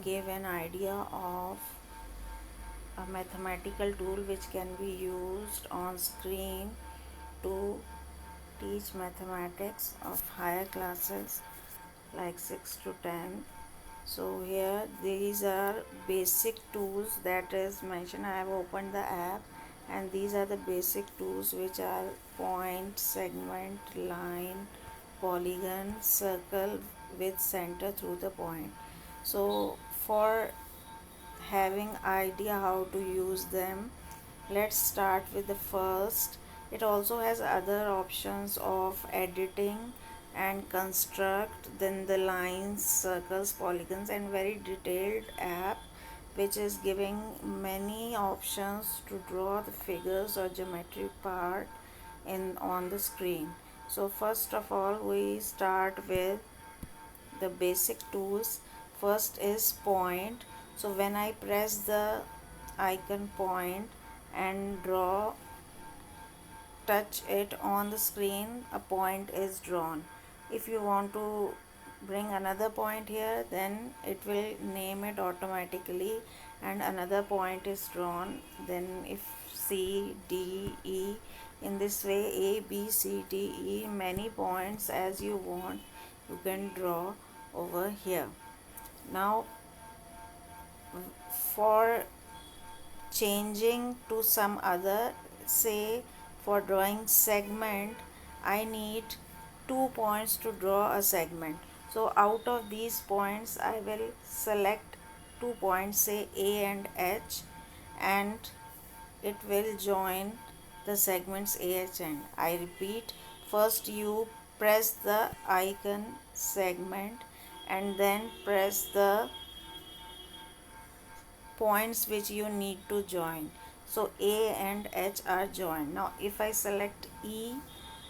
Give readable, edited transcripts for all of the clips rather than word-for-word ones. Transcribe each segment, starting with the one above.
give an idea of a mathematical tool which can be used on screen to teach mathematics of higher classes like 6 to 10. So here these are basic tools that is mentioned. I have opened the app and these are the basic tools which are point, segment, line, polygon, circle with center through the point. So for having idea how to use them, let's start with the first. It also has other options of editing and construct, then the lines, circles, polygons, and very detailed app which is giving many options to draw the figures or geometry part in on the screen. So first of all we start with the basic tools. First is point. So when I press the icon point and touch it on the screen, a point is drawn. If you want to bring another point here, then it will name it automatically and another point is drawn. Then if C, D, E, in this way A, B, C, D, E, many points as you want, you can draw over here. Now for changing to some other, say for drawing segment, I need 2 points to draw a segment. So out of these points I will select 2 points, say A and H, and it will join the segments AH and I repeat. First you press the icon segment and then press the points which you need to join. So A and H are joined. Now if I select E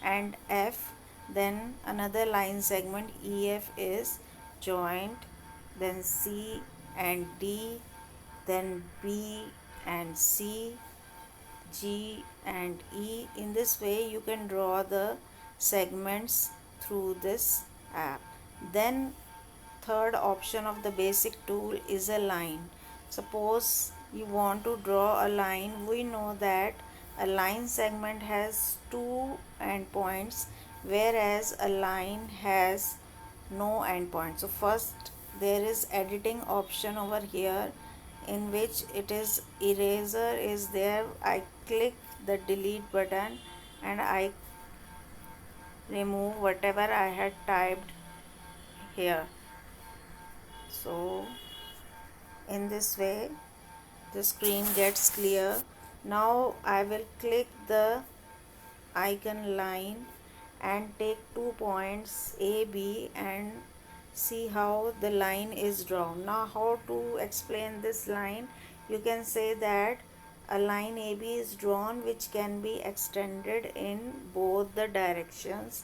and F, then another line segment EF is joined, then C and D, then B and C, G and E. In this way you can draw the segments through this app. Then third option of the basic tool is a line. Suppose you want to draw a line. We know that a line segment has two endpoints, whereas a line has no endpoint. So first there is editing option over here, in which it is eraser is there. I click the delete button and I remove whatever I had typed here. So in this way the screen gets clear. Now I will click the icon line and take 2 points A, B and see how the line is drawn. Now how to explain this line? You can say that a line AB is drawn which can be extended in both the directions,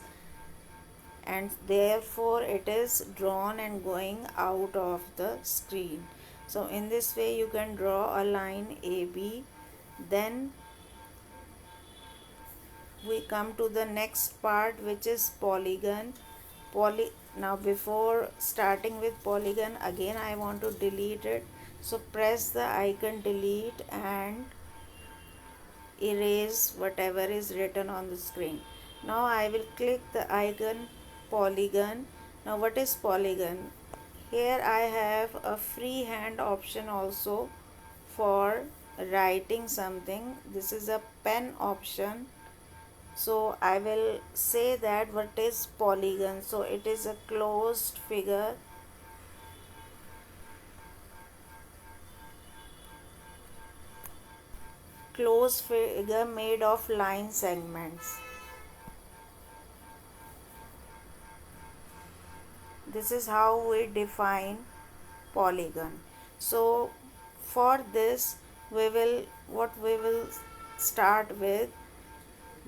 and therefore it is drawn and going out of the screen. So in this way you can draw a line AB. Then we come to the next part, which is polygon. Now before starting with polygon, again I want to delete it. So press the icon delete and erase whatever is written on the screen. Now I will click the icon polygon. Now what is polygon? Here I have a freehand option also for writing something. This is a pen option. So I will say that what is polygon. So it is a closed figure made of line segments. This is how we define polygon. So for this we will start with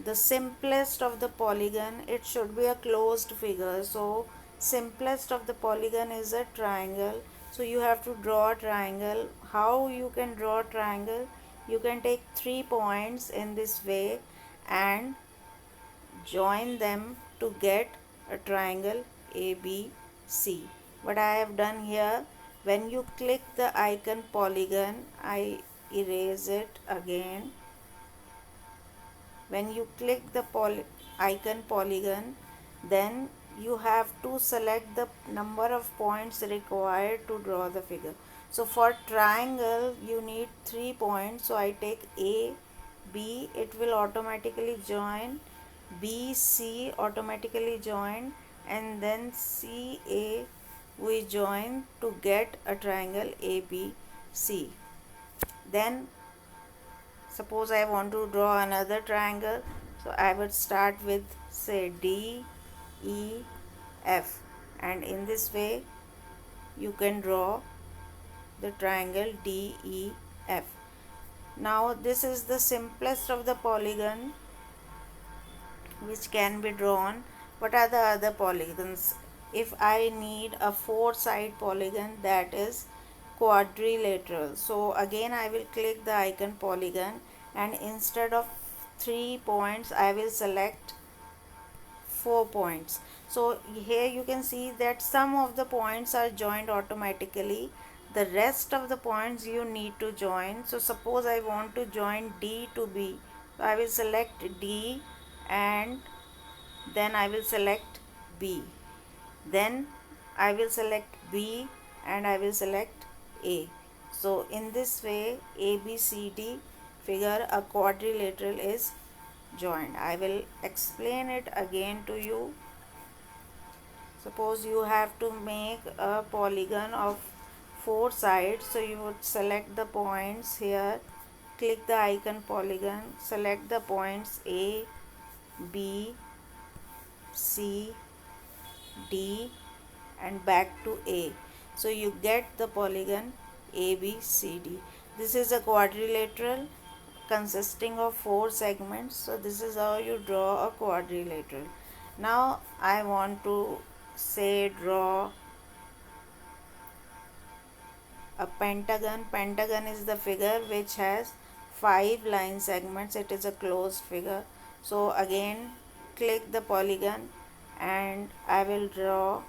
the simplest of the polygon. It should be a closed figure. So simplest of the polygon is a triangle. So you have to draw a triangle. How you can draw a triangle? You can take 3 points in this way and join them to get a triangle ABC. what I have done here, when you click the icon polygon, I erase it again. When you click the icon polygon, then you have to select the number of points required to draw the figure. So for triangle you need 3 points, so I take A, B, it will automatically join, B, C automatically join, and then C, A we join to get a triangle ABC. Then suppose I want to draw another triangle, so I would start with say D, E, F, and in this way you can draw the triangle DEF. Now this is the simplest of the polygon which can be drawn. What are the other polygons? If I need a 4-side polygon, that is quadrilateral. So again I will click the icon polygon, and instead of 3 points I will select 4 points. So here you can see that some of the points are joined automatically, the rest of the points you need to join. So suppose I want to join D to B, so I will select D and then I will select B, then I will select B and I will select A. So in this way ABCD figure, a quadrilateral, is joined. I will explain it again to you. Suppose you have to make a polygon of 4 sides, so you would select the points here, click the icon polygon, select the points A, B, C, D and back to A. So you get the polygon ABCD. This is a quadrilateral consisting of 4 segments. So this is how you draw a quadrilateral. Now I want to say draw a pentagon. Pentagon is the figure which has 5 line segments. It is a closed figure. So again click the polygon and I will draw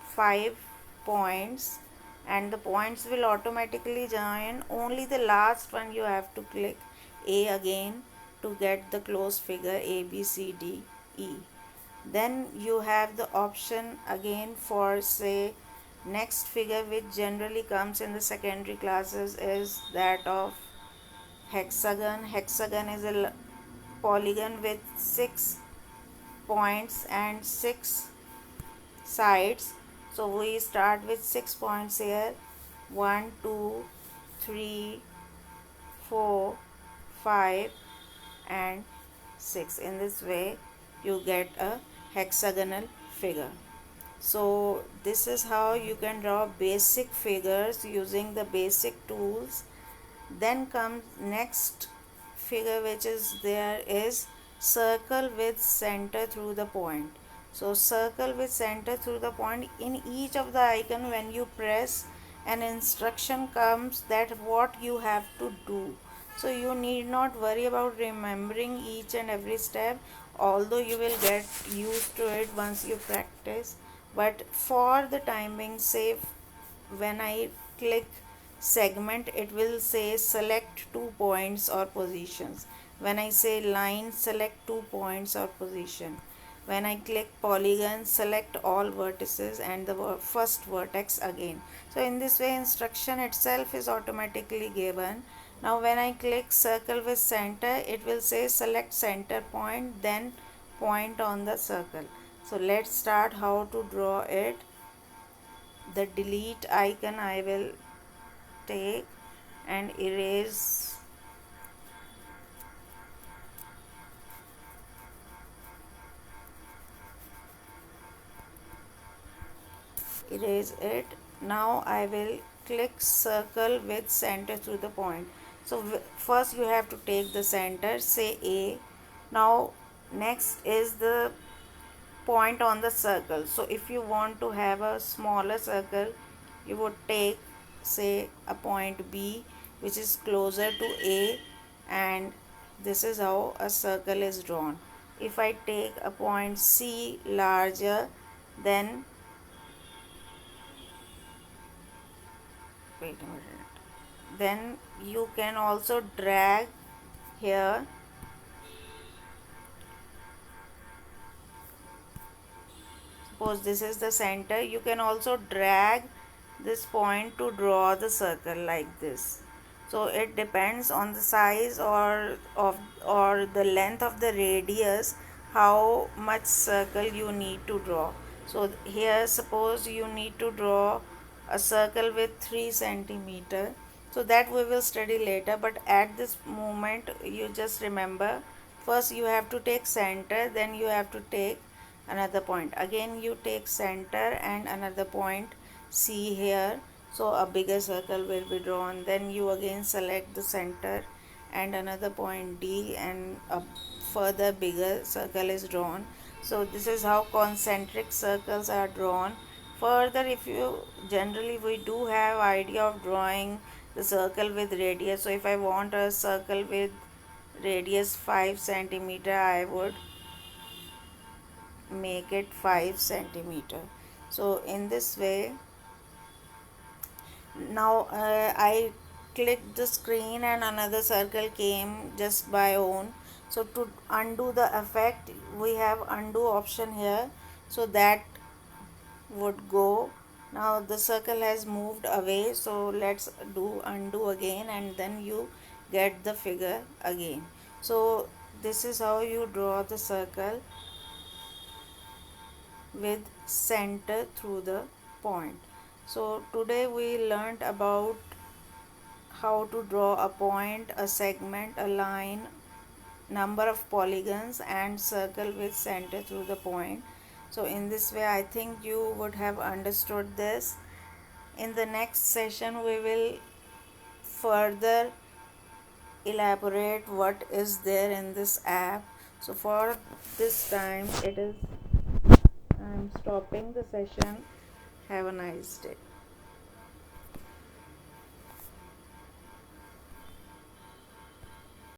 5 points, and the points will automatically join. Only the last one you have to click A again to get the closed figure ABCDE. Then you have the option again for say next figure, which generally comes in the secondary classes, is that of hexagon. Hexagon is a polygon with 6 points and 6 sides. So we start with 6 points here: 1, 2, 3, 4, 5 and 6. In this way you get a hexagonal figure. So this is how you can draw basic figures using the basic tools. Then comes next figure which is there is circle with center through the point. So circle with center through the point, in each of the icon when you press, an instruction comes that what you have to do. So you need not worry about remembering each and every step, although you will get used to it once you practice. But for the time being, say when I click segment, it will say select 2 points or positions. When I say line, select 2 points or position. When I click polygon, select all vertices and the first vertex again. So in this way instruction itself is automatically given. Now when I click circle with center, it will say select center point, then point on the circle. So let's start how to draw it. The delete icon I will take and erase it. Now I will click circle with center through the point. So first you have to take the center, say A. Now next is the point on the circle. So if you want to have a smaller circle, you would take say a point B which is closer to A, and this is how a circle is drawn. If I take a point C larger, Then wait a minute. Then you can also drag here. Suppose this is the center, you can also drag this point to draw the circle like this. So it depends on the size or the length of the radius, how much circle you need to draw. So here suppose you need to draw a circle with 3 centimeter, so that we will study later, but at this moment you just remember, first you have to take center, then you have to take another point, again you take center and another point C here, so a bigger circle will be drawn, then you again select the center and another point D and a further bigger circle is drawn. So this is how concentric circles are drawn. Further, if you generally we do have idea of drawing the circle with radius, so if I want a circle with radius 5 centimeter, I would make it 5 centimeter. So in this way, now I clicked the screen and another circle came just by own. So to undo the effect, we have undo option here, so that would go. Now the circle has moved away, so let's do undo again and then you get the figure again. So this is how you draw the circle with center through the point. So today we learned about how to draw a point, a segment, a line, number of polygons and circle with center through the point. So in this way I think you would have understood this. In the next session we will further elaborate what is there in this app. So for this time I'm stopping the session. Have a nice day.